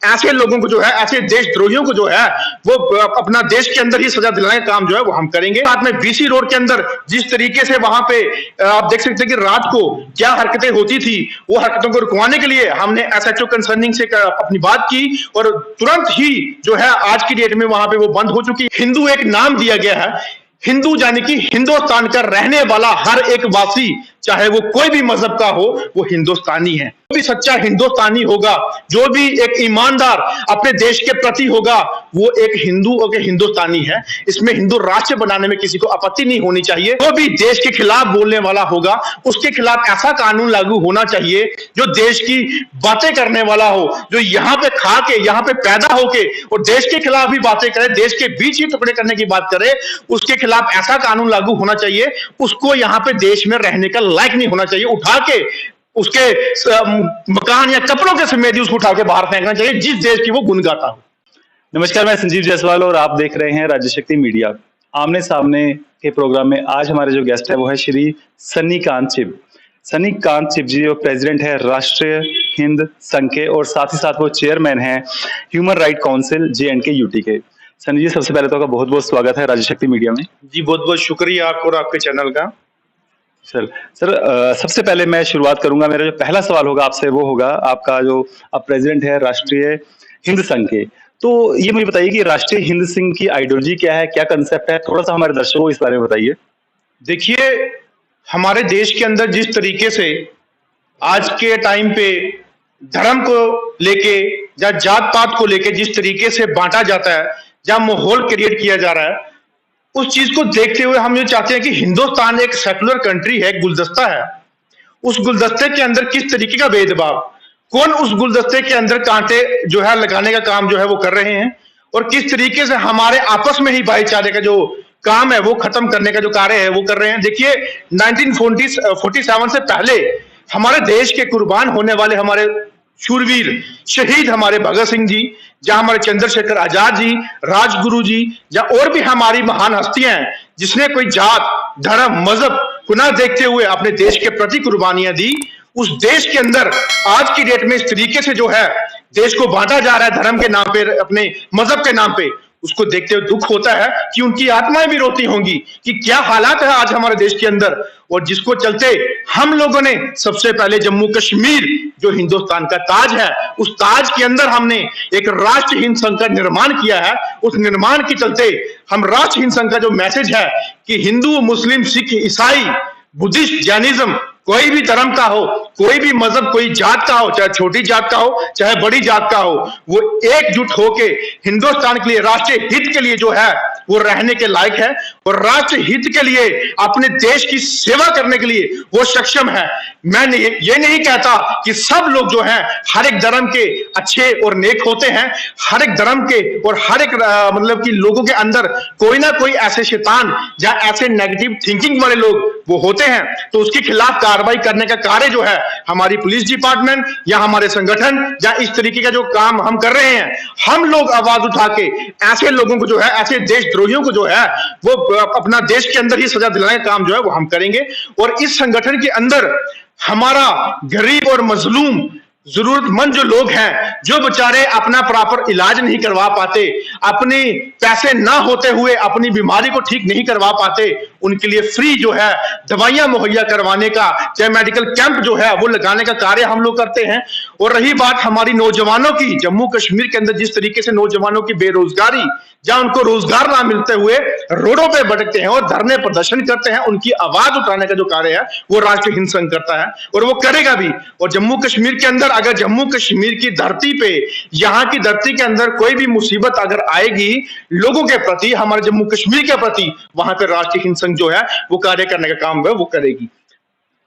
ऐसे लोगों को जो है, ऐसे देशद्रोहियों को जो है वो अपना देश के अंदर ही सजा दिलाने का काम जो है वो हम करेंगे। बाद में बीसी रोड के अंदर जिस तरीके से वहां पे आप देख सकते हैं कि रात को क्या हरकतें होती थी, वो हरकतों को रुकवाने के लिए हमने एसएचओ कंसर्निंग से अपनी बात की और तुरंत ही जो है आज की डेट में वहां पे वो बंद हो चुकी। हिंदू एक नाम दिया गया है, हिंदू यानी कि हिंदुस्तान का रहने वाला हर एक वासी, चाहे वो कोई भी मजहब का हो, वो हिंदुस्तानी है। जो भी सच्चा हिंदुस्तानी होगा, जो भी एक ईमानदार अपने देश के प्रति होगा, वो एक हिंदू और एक हिंदुस्तानी है। इसमें हिंदू राष्ट्र बनाने में किसी को आपत्ति नहीं होनी चाहिए। जो भी देश के खिलाफ बोलने वाला होगा, उसके खिलाफ ऐसा कानून लागू होना चाहिए जो देश की बातें करने वाला हो, जो यहाँ पे खा के, यहाँ पे पैदा होके और देश के खिलाफ भी बातें करे, देश के बीच ही टुकड़े करने की बात करे, उसके खिलाफ ऐसा कानून लागू होना चाहिए। उसको यहाँ पे देश में रहने का लायक नहीं होना चाहिए। उठा के उसके मकान या कपड़ों के समेत ही उसको उठा के बाहर फेंकना चाहिए, जिस देश की वो गुण गाता हो। नमस्कार, मैं संजीव जायसवाल और आप देख रहे हैं राज्य शक्ति मीडिया। आमने सामने के प्रोग्राम में आज हमारे जो गेस्ट है वो है श्री सन्नी कांत चिब। सन्नी कांत चिब जी प्रेसिडेंट है राष्ट्रीय हिंद संघ के और साथ ही साथ वो चेयरमैन है human right council J&K UT के। सन्नी जी, सबसे पहले तो आपका बहुत बहुत स्वागत है राज्य शक्ति मीडिया में। जी, बहुत बहुत शुक्रिया आपको और आपके चैनल का। सर सबसे पहले मैं शुरुआत करूंगा। मेरा जो पहला सवाल होगा आपसे वो होगा, आपका जो आप प्रेसिडेंट है राष्ट्रीय हिंद संघ के, तो ये मुझे बताइए कि राष्ट्रीय हिंद संघ की आइडियोलॉजी क्या है, क्या कंसेप्ट है, थोड़ा सा हमारे दर्शकों को इस बारे में बताइए। देखिए, हमारे देश के अंदर जिस तरीके से आज के टाइम पे धर्म को लेके या जात पात को लेके जिस तरीके से बांटा जाता है, जहां माहौल क्रिएट किया जा रहा है, उस चीज को देखते हुए हम ये चाहते हैं कि हिंदुस्तान एक सेकुलर कंट्री है, गुलदस्ता है। उस गुलदस्ते के अंदर किस तरीके का भेदभाव, कौन उस गुलदस्ते के अंदर कांटे जो है लगाने का काम जो है वो कर रहे हैं, और किस तरीके से हमारे आपस में ही भाईचारे का जो काम है वो खत्म करने का जो कार्य है वो कर रहे हैं। देखिए, 1947 से पहले हमारे देश के कुर्बान होने वाले हमारे शूरवीर शहीद हमारे भगत सिंह जी, जहां हमारे चंद्रशेखर आजाद जी, राजगुरु जी, या और भी हमारी महान हस्तियां हैं जिसने कोई जात धर्म मजहब को ना देखते हुए अपने देश के प्रति कुर्बानियां दी। उस देश के अंदर आज की डेट में इस तरीके से जो है देश को बांटा जा रहा है धर्म के नाम पे, अपने मजहब के नाम पे, उसको देखते हुए दुख होता है कि उनकी आत्माएं भी रोती होंगी कि क्या हालात है आज हमारे देश के अंदर, और जिसको चलते हम लोगों ने सबसे पहले जम्मू कश्मीर जो हिंदुस्तान का ताज है, उस ताज के अंदर हमने एक राष्ट्र हिंद संघ का निर्माण किया है। उस निर्माण के चलते हम राष्ट्र हिंद संघ का जो मैसेज है कि हिंदू मुस्लिम सिख ईसाई बुद्धिस्ट जैनिज्म, कोई भी धर्म का हो, कोई भी मजहब, कोई जात का हो, चाहे छोटी जात का हो चाहे बड़ी जात का हो, वो एकजुट होके हिंदुस्तान के लिए राष्ट्रीय हित के लिए जो है वो रहने के लायक है, और राष्ट्र हित के लिए अपने देश की सेवा करने के लिए वो सक्षम है। मैं ये नहीं कहता कि सब लोग जो हैं हर एक धर्म के अच्छे और नेक होते हैं, हर एक धर्म के और हर एक मतलब कि लोगों के अंदर कोई ना कोई ऐसे शैतान या ऐसे नेगेटिव थिंकिंग वाले लोग वो होते हैं, तो उसके खिलाफ कार्रवाई करने का कार्य जो है हमारी पुलिस डिपार्टमेंट या हमारे संगठन या इस तरीके का जो काम हम कर रहे हैं, हम लोग आवाज उठा के ऐसे लोगों को जो है, ऐसे देशद्रोहियों को जो है वो अपना देश के अंदर ही सजा दिलाने का काम जो है वो हम करेंगे। और इस संगठन के अंदर हमारा गरीब और मजलूम जरूरतमंद जो लोग हैं, जो बेचारे अपना प्रॉपर इलाज नहीं करवा पाते, अपने पैसे ना होते हुए अपनी बीमारी को ठीक नहीं करवा पाते, उनके लिए फ्री जो है दवाइयां मुहैया करवाने का, चाहे मेडिकल कैंप जो है वो लगाने का कार्य हम लोग करते हैं। और रही बात हमारी नौजवानों की, जम्मू कश्मीर के अंदर जिस तरीके से नौजवानों की बेरोजगारी, जहां उनको रोजगार ना मिलते हुए रोडों पे भटकते हैं और धरने प्रदर्शन करते हैं, उनकी आवाज उठाने का जो कार्य है वो राष्ट्रीय हिंद संघ करता है और वो करेगा भी। और जम्मू कश्मीर के अंदर अगर जम्मू कश्मीर की धरती पे, यहाँ की धरती के अंदर कोई भी मुसीबत अगर आएगी लोगों के प्रति, हमारे जम्मू कश्मीर के प्रति, वहां पे राष्ट्रीय हिंद संघ जो है वो कार्य करने का काम है वो करेगी।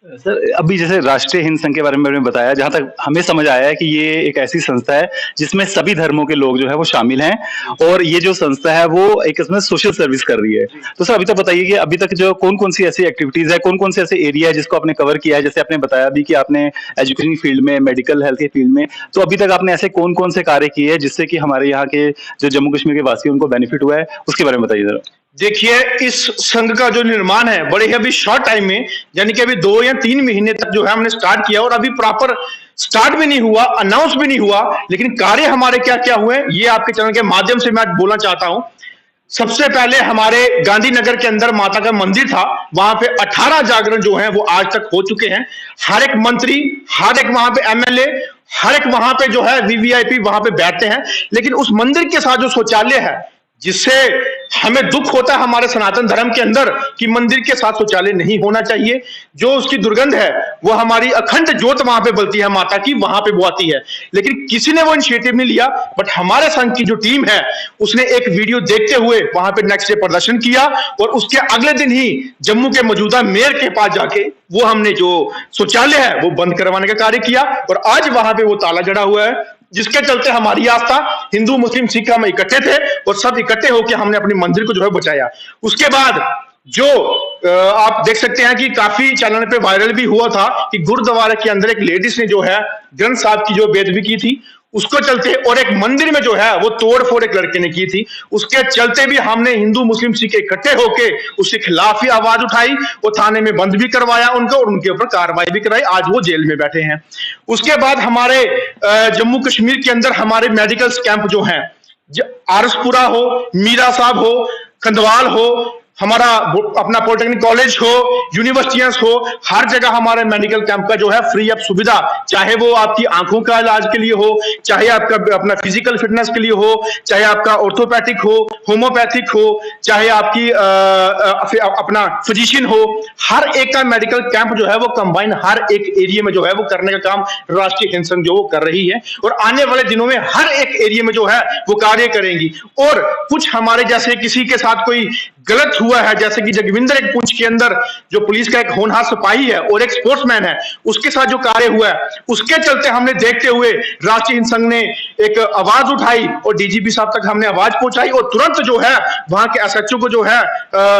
सर, अभी जैसे राष्ट्रीय हिंद संघ के बारे में मैंने बताया, जहां तक हमें समझ आया है कि ये एक ऐसी संस्था है जिसमें सभी धर्मों के लोग जो है वो शामिल हैं, और ये जो संस्था है वो एक इसमें सोशल सर्विस कर रही है। तो सर, अभी तक बताइए कि अभी तक जो कौन कौन सी ऐसी एक्टिविटीज है, कौन कौन से ऐसे एरिया है जिसको आपने कवर किया है। जैसे आपने बताया भी कि आपने एजुकेशन फील्ड में, मेडिकल हेल्थ के फील्ड में, तो अभी तक आपने ऐसे कौन कौन से कार्य किए हैं जिससे कि हमारे यहाँ के जो जम्मू कश्मीर के वासी उनको बेनिफिट हुआ है, उसके बारे में बताइए जरा। देखिए, इस संघ का जो निर्माण है बड़े ही अभी शॉर्ट टाइम में, यानी कि अभी 2 या 3 महीने तक जो है हमने स्टार्ट किया, और अभी प्रॉपर स्टार्ट भी नहीं हुआ, अनाउंस भी नहीं हुआ, लेकिन कार्य हमारे क्या क्या हुए ये आपके चैनल के माध्यम से मैं आज बोलना चाहता हूं। सबसे पहले हमारे गांधीनगर के अंदर माता का मंदिर था, वहां पे 18 जागरण जो है वो आज तक हो चुके हैं। हर एक मंत्री, हर एक वहां पे एमएलए, हर एक वहां पे जो है वीवीआईपी वहां पे बैठते हैं, लेकिन उस मंदिर के साथ जो शौचालय है, जिससे हमें दुख होता है हमारे सनातन धर्म के अंदर कि मंदिर के साथ शौचालय नहीं होना चाहिए। जो उसकी दुर्गंध है वो हमारी अखंड ज्योत वहां पे बलती है माता की, वहां पे वो आती है, लेकिन किसी ने वो इनिशिएटिव नहीं लिया। बट हमारे संघ की जो टीम है उसने एक वीडियो देखते हुए वहां पे नेक्स्ट डे प्रदर्शन किया और उसके अगले दिन ही जम्मू के मौजूदा मेयर के पास जाके वो हमने जो शौचालय है वो बंद करवाने का कार्य किया और आज वहां पे वो ताला जड़ा हुआ है, जिसके चलते हमारी आस्था हिंदू मुस्लिम सिख हम इकट्ठे थे और सब इकट्ठे होकर हमने अपने मंदिर को जो है बचाया। उसके बाद जो आप देख सकते हैं कि काफी चैनल पे वायरल भी हुआ था कि गुरुद्वारे के अंदर एक लेडीज ने जो है ग्रंथ साहब की जो बेदबी की थी, उसको चलते और एक मंदिर में जो है वो तोड़फोड़ एक लड़के ने की थी, उसके चलते भी हमने हिंदू मुस्लिम सिख इकट्ठे होके उसके खिलाफ ही आवाज उठाई और थाने में बंद भी करवाया उनको और उनके ऊपर कार्रवाई भी कराई। आज वो जेल में बैठे हैं। उसके बाद हमारे जम्मू कश्मीर के अंदर हमारे मेडिकल कैंप जो हैं, आरसपुरा हो, मीरा साहब हो, कंधवाल हो, हमारा अपना पॉलिटेक्निक कॉलेज हो, यूनिवर्सिटियां हो, हर जगह हमारे मेडिकल कैंप का जो है फ्री ऑफ सुविधा, चाहे वो आपकी आंखों का इलाज के लिए हो, चाहे आपका अपना फिजिकल फिटनेस के लिए हो, चाहे आपका ऑर्थोपैथिक हो, होम्योपैथिक हो, चाहे आपकी अपना फिजिशियन हो, हर एक का मेडिकल कैंप जो है वो कंबाइन हर एक एरिया में जो है वो करने का काम राष्ट्रीय हिंद संघ जो वो कर रही है और आने वाले दिनों में हर एक एरिया में जो है वो कार्य करेंगी। और कुछ हमारे जैसे किसी के साथ कोई गलत हुआ है, जैसे कि जगविंदर एक पुंछ के अंदर जो पुलिस का एक होनहार सिपाही है और एक स्पोर्ट्समैन है, उसके साथ जो कार्य हुआ है, उसके चलते हमने देखते हुए राष्ट्रीय हिंद संघ ने एक आवाज उठाई और डीजीपी साहब तक हमने आवाज पहुंचाई और तुरंत जो है वहां के एसएचओ को जो है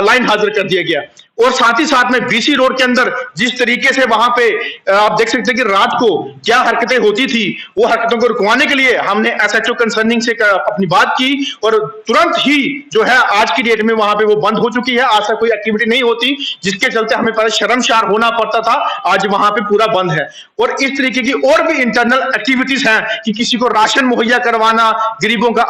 लाइन हाजिर कर दिया गया। और साथ ही साथ में बीसी रोड के अंदर जिस तरीके से वहां पे आप देख सकते हैं कि रात को क्या हरकतें होती थी, वो हरकतों को रुकवाने के लिए हमने एसएचओ कंसर्निंग से अपनी बात की और तुरंत ही जो है आज की डेट में वहां पे वो बंद हो चुकी है। आज तक कोई एक्टिविटी नहीं होती, जिसके चलते हमें पहले शर्मसार होना पड़ता था, आज वहां पे पूरा बंद है। और इस तरीके की और भी इंटरनल एक्टिविटीज हैं कि किसी को राशन मुहैया करवाना, गरीबों का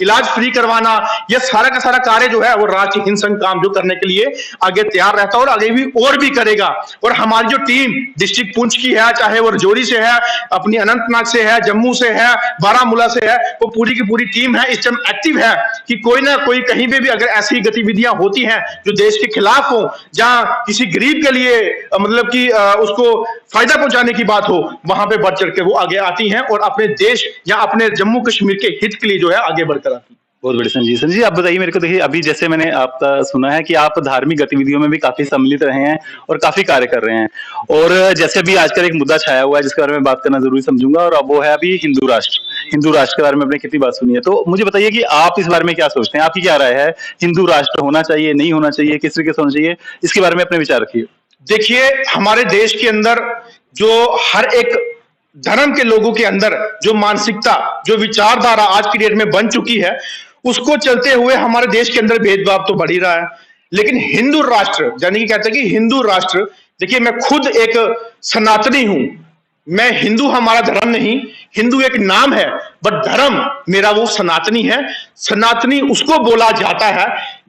इलाज फ्री करवाना, यह सारा का सारा कार्य जो है वो राष्ट्रीय हिंद संघ काम जो करने के लिए आगे तैयार रहता है और आगे भी और भी करेगा। और हमारी जो टीम डिस्ट्रिक्ट पुंछ की है, चाहे वो राजौरी से है, अपनी अनंतनाग से है, जम्मू से है, बारामूला से है, वो पूरी की पूरी टीम है, इस टाइम एक्टिव है कि कोई ना कोई कहीं पे भी अगर ऐसी गतिविधियां होती हैं जो देश के खिलाफ हो, जहां किसी गरीब के लिए मतलब कि उसको फायदा पहुंचाने की बात हो, वहां पे बढ़ चढ़ के वो आगे आती हैं और अपने देश या अपने जम्मू कश्मीर के हित के लिए जो है आगे बढ़कर आती है। बहुत बड़ी संजीव जी, आप बताइए मेरे को। देखिए, अभी जैसे मैंने आपका सुना है कि आप धार्मिक गतिविधियों में भी काफी सम्मिलित रहे हैं और काफी कार्य कर रहे हैं, और जैसे अभी आजकल एक मुद्दा छाया हुआ है जिसके बारे में बात करना जरूरी समझूंगा, और अब वो है अभी हिंदू राष्ट्र के बारे में आपने कितनी बात सुनी है, तो मुझे बताइए कि आप इस बारे में क्या सोचते हैं, आपकी क्या राय है? हिंदू राष्ट्र होना चाहिए, नहीं होना चाहिए, किस तरीके से होना चाहिए, इसके बारे में अपने विचार रखिए। देखिए, हमारे देश के अंदर जो हर एक धर्म के लोगों के अंदर जो मानसिकता, जो विचारधारा आज की डेट में बन चुकी है, उसको चलते हुए हमारे देश के अंदर भेदभाव तो बढ़ ही रहा है। लेकिन हिंदू राष्ट्र यानी कि कहते हैं कि हिंदू राष्ट्र, देखिए मैं खुद एक सनातनी हूं, मैं हिंदू हमारा धर्म नहीं, हिंदू एक नाम है, बट धर्म मेरा वो सनातनी है। सनातनी उसको बोला जाता है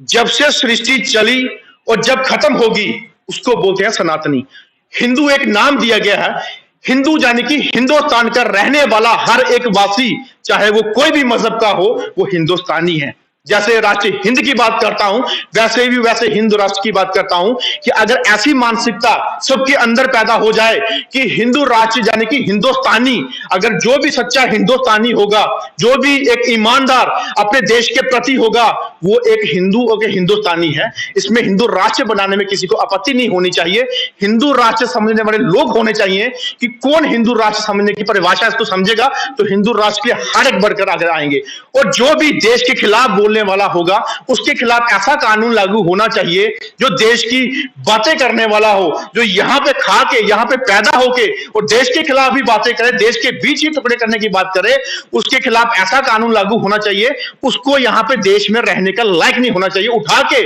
जब से सृष्टि चली और जब खत्म होगी उसको बोलते हैं सनातनी। हिंदू एक नाम दिया गया है। हिंदू यानी कि हिंदुस्तान का रहने वाला हर एक वासी, चाहे वो कोई भी मजहब का हो, वो हिंदुस्तानी है। जैसे राष्ट्रीय हिंद की बात करता हूं, वैसे हिंदू राष्ट्र की बात करता हूं कि अगर ऐसी मानसिकता सबके अंदर पैदा हो जाए कि हिंदू राष्ट्र यानी कि हिंदुस्तानी, अगर जो भी सच्चा हिंदुस्तानी होगा, जो भी एक ईमानदार अपने देश के प्रति होगा, वो एक हिंदू और हिंदुस्तानी है। इसमें हिंदू राष्ट्र बनाने में किसी को आपत्ति नहीं होनी चाहिए। हिंदू राष्ट्र समझने वाले लोग होने चाहिए कि कौन हिंदू राष्ट्र समझने की परिभाषा इसको समझेगा तो हिंदू राष्ट्र के हर एक बढ़कर आगे आएंगे। और जो भी देश के खिलाफ बोलने वाला होगा उसके खिलाफ ऐसा कानून लागू होना चाहिए जो देश की बातें करने वाला हो, जो यहाँ पे खा के, यहाँ पे पैदा होके और देश के खिलाफ भी बातें करे, देश के बीच ही टुकड़े करने की बात करे, उसके खिलाफ ऐसा कानून लागू होना चाहिए। उसको यहाँ पे देश में रहने का लायक नहीं होना चाहिए। उठा के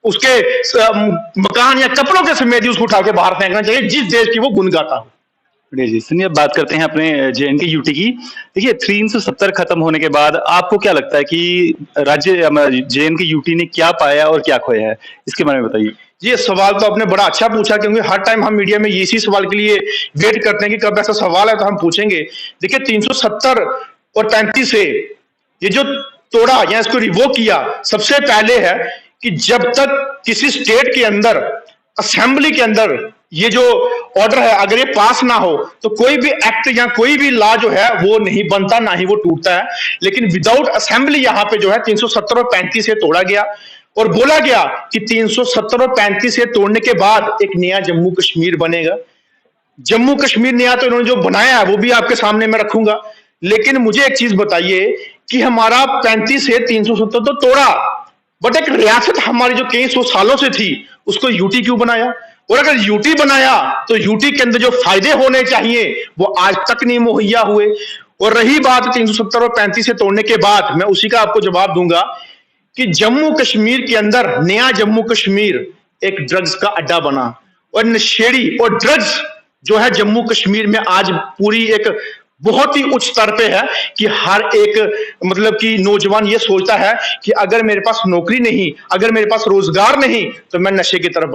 उसके मकान या कपड़ों के समेत उसको उठा के बाहर फेंकना चाहिए जिस देश की वो गुण गाता हो। जी सुनिए, अब बात करते हैं अपने जे.एन.के यूटी की। देखिए 370 खत्म होने के बाद आपको क्या लगता है कि राज्य जे.एन.के यूटी ने क्या पाया और क्या खोया है? इसके बारे में बताइए। ये सवाल तो आपने बड़ा अच्छा पूछा, क्योंकि हर टाइम हम मीडिया में इसी सवाल के लिए वेट करते हैं कि कब ऐसा सवाल है तो हम पूछेंगे। देखिए 370 और 35 से ये जो तोड़ा या इसको रिवोक किया, सबसे पहले है कि जब तक किसी स्टेट के अंदर असेंबली के अंदर ये जो ऑर्डर है अगर ये पास ना हो तो कोई भी एक्ट या कोई भी लॉ जो है वो नहीं बनता, ना ही वो टूटता है। लेकिन विदाउट असेंबली यहाँ पे जो है 370 और 35 से तोड़ा गया और बोला गया कि 370 और 35 से तोड़ने के बाद एक नया जम्मू कश्मीर बनेगा। जम्मू कश्मीर नया तो इन्होंने जो बनाया है वो भी आपके सामने मैं रखूंगा, लेकिन मुझे एक चीज बताइए कि हमारा 35 से 370 तो तोड़ा, बट एक रियासत हमारी जो कई सौ सालों से थी उसको यूटी क्यों बनाया? और अगर यूटी बनाया तो यूटी के अंदर जो फायदे होने चाहिए वो आज तक नहीं मुहैया हुए। और रही बात 370 और 35 से तोड़ने के बाद, मैं उसी का आपको जवाब दूंगा कि जम्मू कश्मीर के अंदर नया जम्मू कश्मीर एक ड्रग्स का अड्डा बना और नशेड़ी और ड्रग्स जो है जम्मू कश्मीर में आज पूरी एक बहुत ही उच्च स्तर पे है कि हर एक मतलब कि नौजवान ये सोचता है कि अगर मेरे पास नौकरी नहीं, अगर मेरे पास रोजगार नहीं तो मैं नशे की तरफ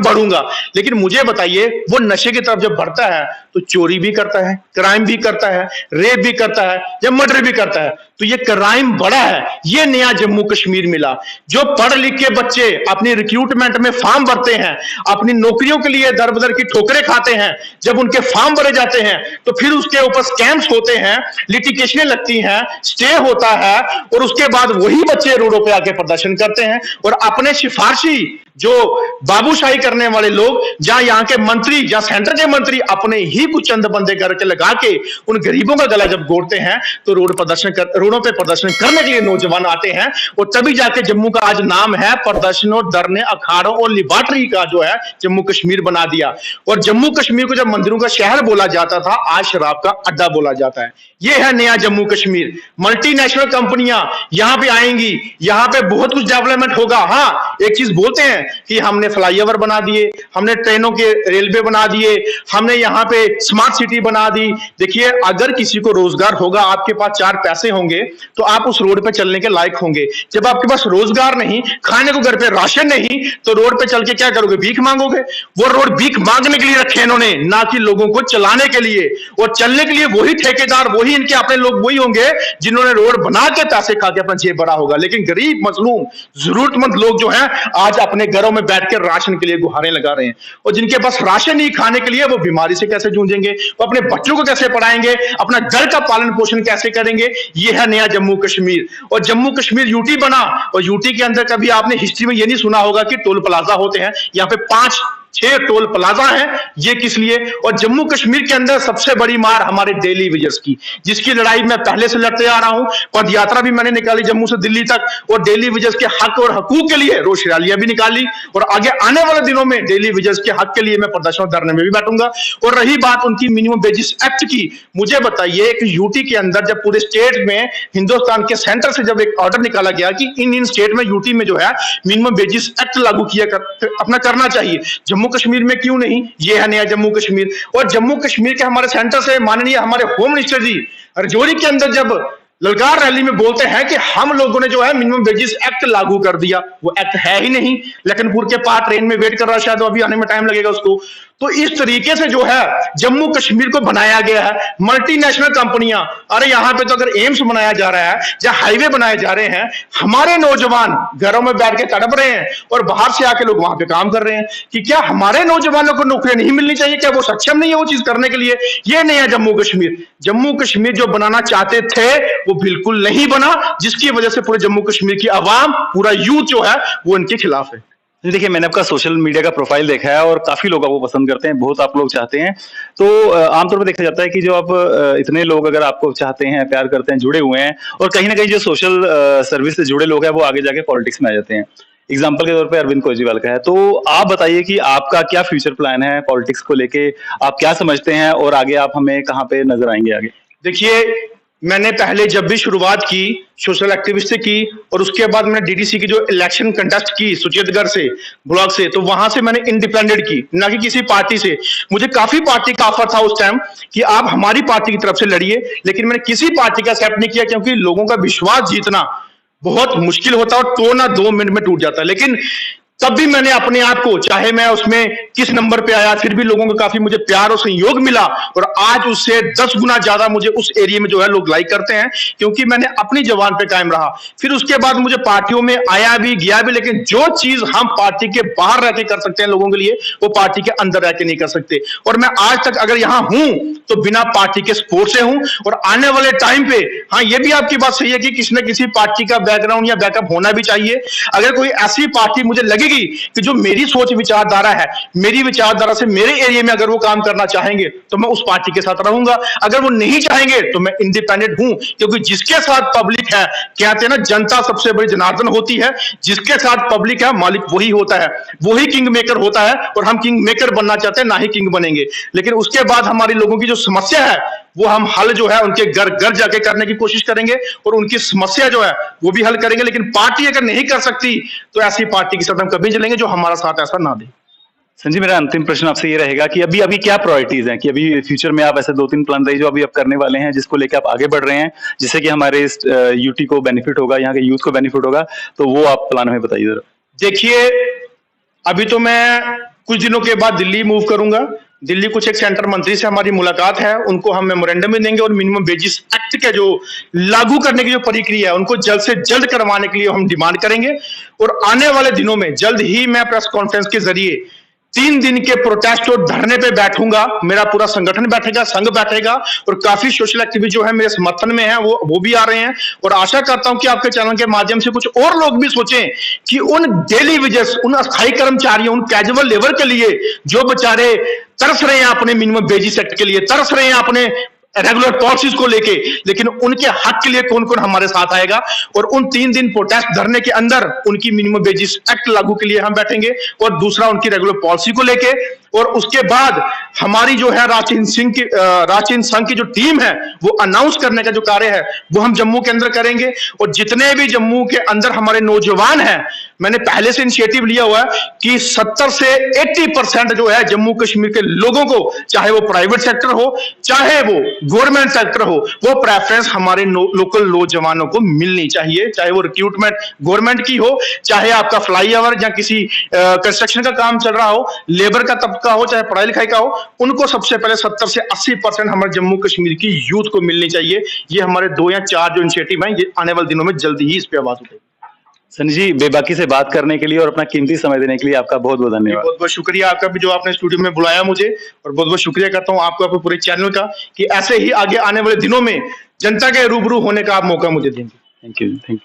बढ़ूंगा। लेकिन मुझे बताइए वो नशे की तरफ जब बढ़ता है तो चोरी भी करता है, क्राइम भी करता है, रेप भी करता है या मर्डर भी करता है। तो ये क्राइम बड़ा है, ये नया जम्मू कश्मीर मिला। जो पढ़ लिख के बच्चे अपनी रिक्रूटमेंट में फॉर्म भरते हैं, अपनी नौकरियों के लिए दर बदर की ठोकरें खाते हैं, जब उनके फॉर्म भरे जाते हैं तो फिर उसके ऊपर स्कैम्स होते हैं, लिटिगेशनें लगती हैं, स्टे होता है और उसके बाद वही बच्चे रोडों पे आके प्रदर्शन करते हैं और अपने सिफारशी जो बाबूशाही करने वाले लोग, जहां यहाँ के मंत्री या सेंटर के मंत्री अपने ही कुछ चंद बंदे करके लगा के उन गरीबों का गला जब घोटते हैं तो रोडों पे प्रदर्शन करने के लिए नौजवान आते हैं और तभी जाके जम्मू का आज नाम है प्रदर्शनों, धरने, अखाड़ों और लिबार्टरी का जो है जम्मू कश्मीर बना दिया। और जम्मू कश्मीर को जब मंदिरों का शहर बोला जाता था, आज शराब का अड्डा बोला जाता है। यह है नया जम्मू कश्मीर। मल्टीनेशनल कंपनियां यहां पे आएंगी, यहां पे बहुत कुछ डेवलपमेंट होगा। हाँ, एक चीज बोलते हैं कि हमने फ्लाईओवर बना दिए, हमने ट्रेनों के रेलवे बना दिए, हमने यहाँ पे स्मार्ट सिटी बना दी। देखिए अगर किसी को रोजगार होगा, आपके पास 4 पैसे होंगे तो आप उस रोड पे चलने के लायक होंगे। जब आपके पास रोजगार नहीं, खाने को घर पे राशन नहीं, तो रोड पे चल के क्या करोगे? भीख मांगोगे। वो रोड भीख मांगने के लिए रखे इन्होंने, ना कि लोगों को चलाने के लिए। और चलने के लिए वही ठेकेदार, वही इनके अपने लोग वही होंगे जिन्होंने रोड बना के पैसे खा के अपना जेब भरा होगा। लेकिन गरीब, मजलूम, जरूरतमंद लोग जो हैं आज अपने घरों में बैठकर राशन के लिए गुहारें लगा रहे हैं। और जिनके पास राशन नहीं खाने के लिए, वो बीमारी से कैसे जूझेंगे? वो अपने बच्चों को कैसे पढ़ाएंगे? अपना घर का पालन पोषण कैसे करेंगे? ये है नया जम्मू कश्मीर। और जम्मू कश्मीर यूटी बना और यूटी के अंदर कभी आपने हिस्ट्री में ये नहीं सुना होगा कि टोल प्लाजा होते हैं। यहाँ पे 5-6 टोल प्लाजा है। ये किस लिए? और जम्मू कश्मीर के अंदर सबसे बड़ी मार हमारे डेली वेजर्स की, जिसकी लड़ाई मैं पहले से लड़ते आ रहा हूं। पद यात्रा भी मैंने निकाली जम्मू से दिल्ली तक और डेली वेजर्स के हक और हकूक के लिए रोष रैलियां भी निकाली और आगे आने वाले दिनों में डेली वेजर्स के हक के लिए मैं प्रदर्शन धरने में भी बैठूंगा। और रही बात उनकी मिनिमम वेजेस एक्ट की, मुझे बताइए कि यूटी के अंदर जब पूरे स्टेट में हिंदुस्तान के सेंटर से जब एक ऑर्डर निकाला गया कि इन स्टेट में यूटी में जो है मिनिमम वेजेस एक्ट लागू किया अपना करना चाहिए, जम्मू कश्मीर में क्यों नहीं? ये है नया जम्मू कश्मीर। और जम्मू कश्मीर के हमारे सेंटर से माननीय हमारे होम मिनिस्टर जी रजौरी के अंदर जब ललकार रैली में बोलते हैं कि हम लोगों ने जो है मिनिमम वेजेस एक्ट लागू कर दिया, वो एक्ट है ही नहीं। लखनपुर के पास ट्रेन में वेट कर रहा है, शायद अभी आने में टाइम लगेगा उसको। तो इस तरीके से जो है जम्मू कश्मीर को बनाया गया है। मल्टीनेशनल कंपनियां, अरे यहां पे तो अगर एम्स बनाया जा रहा है या हाईवे बनाए जा रहे हैं, हमारे नौजवान घरों में बैठ के तड़प रहे हैं और बाहर से आके लोग वहां पे काम कर रहे हैं कि क्या हमारे नौजवानों को नौकरियां नहीं मिलनी चाहिए? क्या वो सक्षम नहीं है वो चीज करने के लिए? ये नया जम्मू कश्मीर। जम्मू कश्मीर जो बनाना चाहते थे वो बिल्कुल नहीं बना, जिसकी वजह से पूरे जम्मू कश्मीर की आवाम, पूरा यूथ जो है वो इनके खिलाफ है। देखिए मैंने आपका सोशल मीडिया का प्रोफाइल देखा है और काफी लोग आपको पसंद करते हैं, बहुत आप लोग चाहते हैं। तो आमतौर पर देखा जाता है कि जो आप इतने लोग अगर आपको चाहते हैं, प्यार करते हैं, जुड़े हुए हैं और कहीं ना कहीं जो सोशल सर्विस से जुड़े लोग हैं वो आगे जाके पॉलिटिक्स में आ जाते हैं। एग्जाम्पल के तौर पे अरविंद केजरीवाल का है। तो आप बताइए कि आपका क्या फ्यूचर प्लान है पॉलिटिक्स को लेके, आप क्या समझते हैं और आगे आप हमें कहाँ पे नजर आएंगे आगे? देखिए मैंने पहले जब भी शुरुआत की सोशल एक्टिविस्ट से की, और उसके बाद मैंने डीडीसी की जो इलेक्शन कंटेस्ट की सुचेतगढ़ से ब्लॉक से, तो वहां से मैंने इंडिपेंडेंट की, ना कि किसी पार्टी से। मुझे काफी पार्टी का ऑफर था उस टाइम कि आप हमारी पार्टी की तरफ से लड़िए, लेकिन मैंने किसी पार्टी का एक्सेप्ट नहीं किया, क्योंकि लोगों का विश्वास जीतना बहुत मुश्किल होता है और टोना 2 मिनट में टूट जाता है। लेकिन तब भी मैंने अपने आप को, चाहे मैं उसमें किस नंबर पे आया, फिर भी लोगों का काफी मुझे प्यार और सहयोग मिला, और आज उससे 10 गुना ज्यादा मुझे उस एरिया में जो है लोग लाइक करते हैं, क्योंकि मैंने अपनी जबान पे कायम रहा। फिर उसके बाद मुझे पार्टियों में आया भी गया भी, लेकिन जो चीज हम पार्टी के बाहर रह के कर सकते हैं लोगों के लिए, वो पार्टी के अंदर रह के नहीं कर सकते। और मैं आज तक अगर यहां हूं तो बिना पार्टी के सपोर्ट से हूं, और आने वाले टाइम पे, हाँ ये भी आपकी बात सही है कि किसी न किसी पार्टी का बैकग्राउंड या बैकअप होना भी चाहिए। अगर कोई ऐसी पार्टी मुझे लगेगी कि जो मेरी सोच विचारधारा है, मेरी विचारधारा से मेरे एरिया में अगर वो काम करना चाहेंगे, तो मैं उस पार्टी के साथ रहूंगा। अगर वो नहीं चाहेंगे तो मैं इंडिपेंडेंट हूं, क्योंकि जिसके साथ पब्लिक है, कहते हैं ना जनता सबसे बड़ी जनार्दन होती है, जिसके साथ पब्लिक है मालिक वही होता है, वही किंग मेकर होता है। और हम किंग मेकर बनना चाहते हैं, ना ही किंग बनेंगे। लेकिन उसके बाद हमारी लोगों की जो समस्या है, वो हम हल जो है उनके घर घर जाके करने की कोशिश करेंगे, और उनकी समस्या जो है वो भी हल करेंगे। लेकिन पार्टी अगर नहीं कर सकती, तो ऐसी पार्टी के साथ हम कभी चलेंगे जो हमारा साथ ऐसा ना दे। संजय, मेरा अंतिम प्रश्न आपसे ये रहेगा कि अभी अभी क्या प्रायोरिटीज हैं, कि अभी फ्यूचर में आप ऐसे 2-3 प्लान रही जो अभी आप करने वाले हैं, जिसको लेकर आप आगे बढ़ रहे हैं, जिससे कि हमारे इस यूटी को बेनिफिट होगा, यहाँ के यूथ को बेनिफिट होगा, तो वो आप प्लान हमें बताइए जरा। देखिए, अभी तो मैं कुछ दिनों के बाद दिल्ली मूव करूंगा। दिल्ली कुछ एक सेंटर मंत्री से हमारी मुलाकात है, उनको हम मेमोरेंडम भी देंगे, और मिनिमम वेजेस एक्ट के जो लागू करने की जो प्रक्रिया है, उनको जल्द से जल्द करवाने के लिए हम डिमांड करेंगे। और आने वाले दिनों में जल्द ही मैं प्रेस कॉन्फ्रेंस के जरिए 3 दिन के प्रोटेस्ट और धरने पे बैठूंगा। मेरा पूरा संगठन बैठेगा, संघ बैठेगा, और काफी सोशल एक्टिविस्ट जो है मेरे समर्थन में है, वो भी आ रहे हैं। और आशा करता हूं कि आपके चैनल के माध्यम से कुछ और लोग भी सोचें कि उन डेली वेजेस, उन अस्थायी कर्मचारियों, उन कैजुअल लेबर के लिए जो बेचारे तरस रहे हैं अपने मिनिमम वेजेस एक्ट के लिए, तरस रहे हैं अपने रेगुलर पॉलिसीज को लेके, लेकिन उनके हक के लिए कौन कौन हमारे साथ आएगा। और उन 3 दिन प्रोटेस्ट धरने के अंदर उनकी मिनिमम वेजेस एक्ट लागू के लिए हम बैठेंगे, और दूसरा उनकी रेगुलर पॉलिसी को लेके। और उसके बाद हमारी जो है राष्ट्रीय संघ की जो टीम है, वो अनाउंस करने का जो कार्य है वो हम जम्मू के अंदर करेंगे। और जितने भी जम्मू के अंदर हमारे नौजवान हैं, मैंने पहले से इनिशिएटिव लिया हुआ है कि 70 से 80% जो है जम्मू कश्मीर के लोगों को, चाहे वो प्राइवेट सेक्टर हो, चाहे वो गवर्नमेंट सेक्टर हो, वो प्रेफरेंस हमारे लोकल नौजवानों को मिलनी चाहिए। चाहे वो रिक्रूटमेंट गवर्नमेंट की हो, चाहे आपका फ्लाईओवर या किसी कंस्ट्रक्शन का काम चल रहा हो, लेबर का तबका हो, चाहे पढ़ाई लिखाई का हो, उनको सबसे पहले 70 से 80% हमारे जम्मू कश्मीर की यूथ को मिलनी चाहिए। ये हमारे 2 या 4 जो इनिशिएटिव हैं, ये आने वाले दिनों में जल्दी ही इस पे आवाज उठेगी। संजय जी, बेबाकी से बात करने के लिए और अपना कीमती समय देने के लिए आपका बहुत बहुत धन्यवाद। बहुत बहुत शुक्रिया आपका भी, जो आपने स्टूडियो में बुलाया मुझे, और बहुत बहुत शुक्रिया करता हूं आपको, आपके पूरे चैनल का, कि ऐसे ही आगे आने वाले दिनों में जनता के रूबरू होने का आप मौका मुझे देंगे। Thank you.